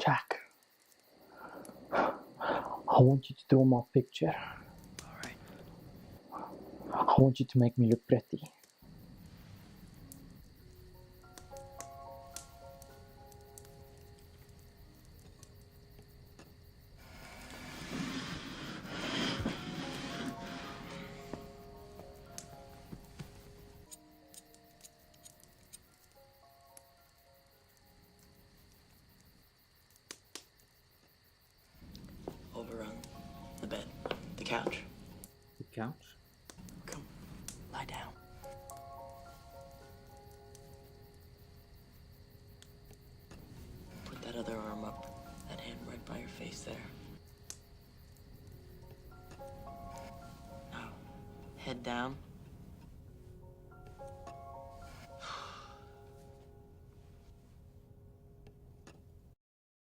Jack, I want you to draw my picture. Alright. I want you to make me look pretty. Over on the bed. The couch. The couch? Come, lie down. Put that other arm up. That hand right by your face there. Now, head down.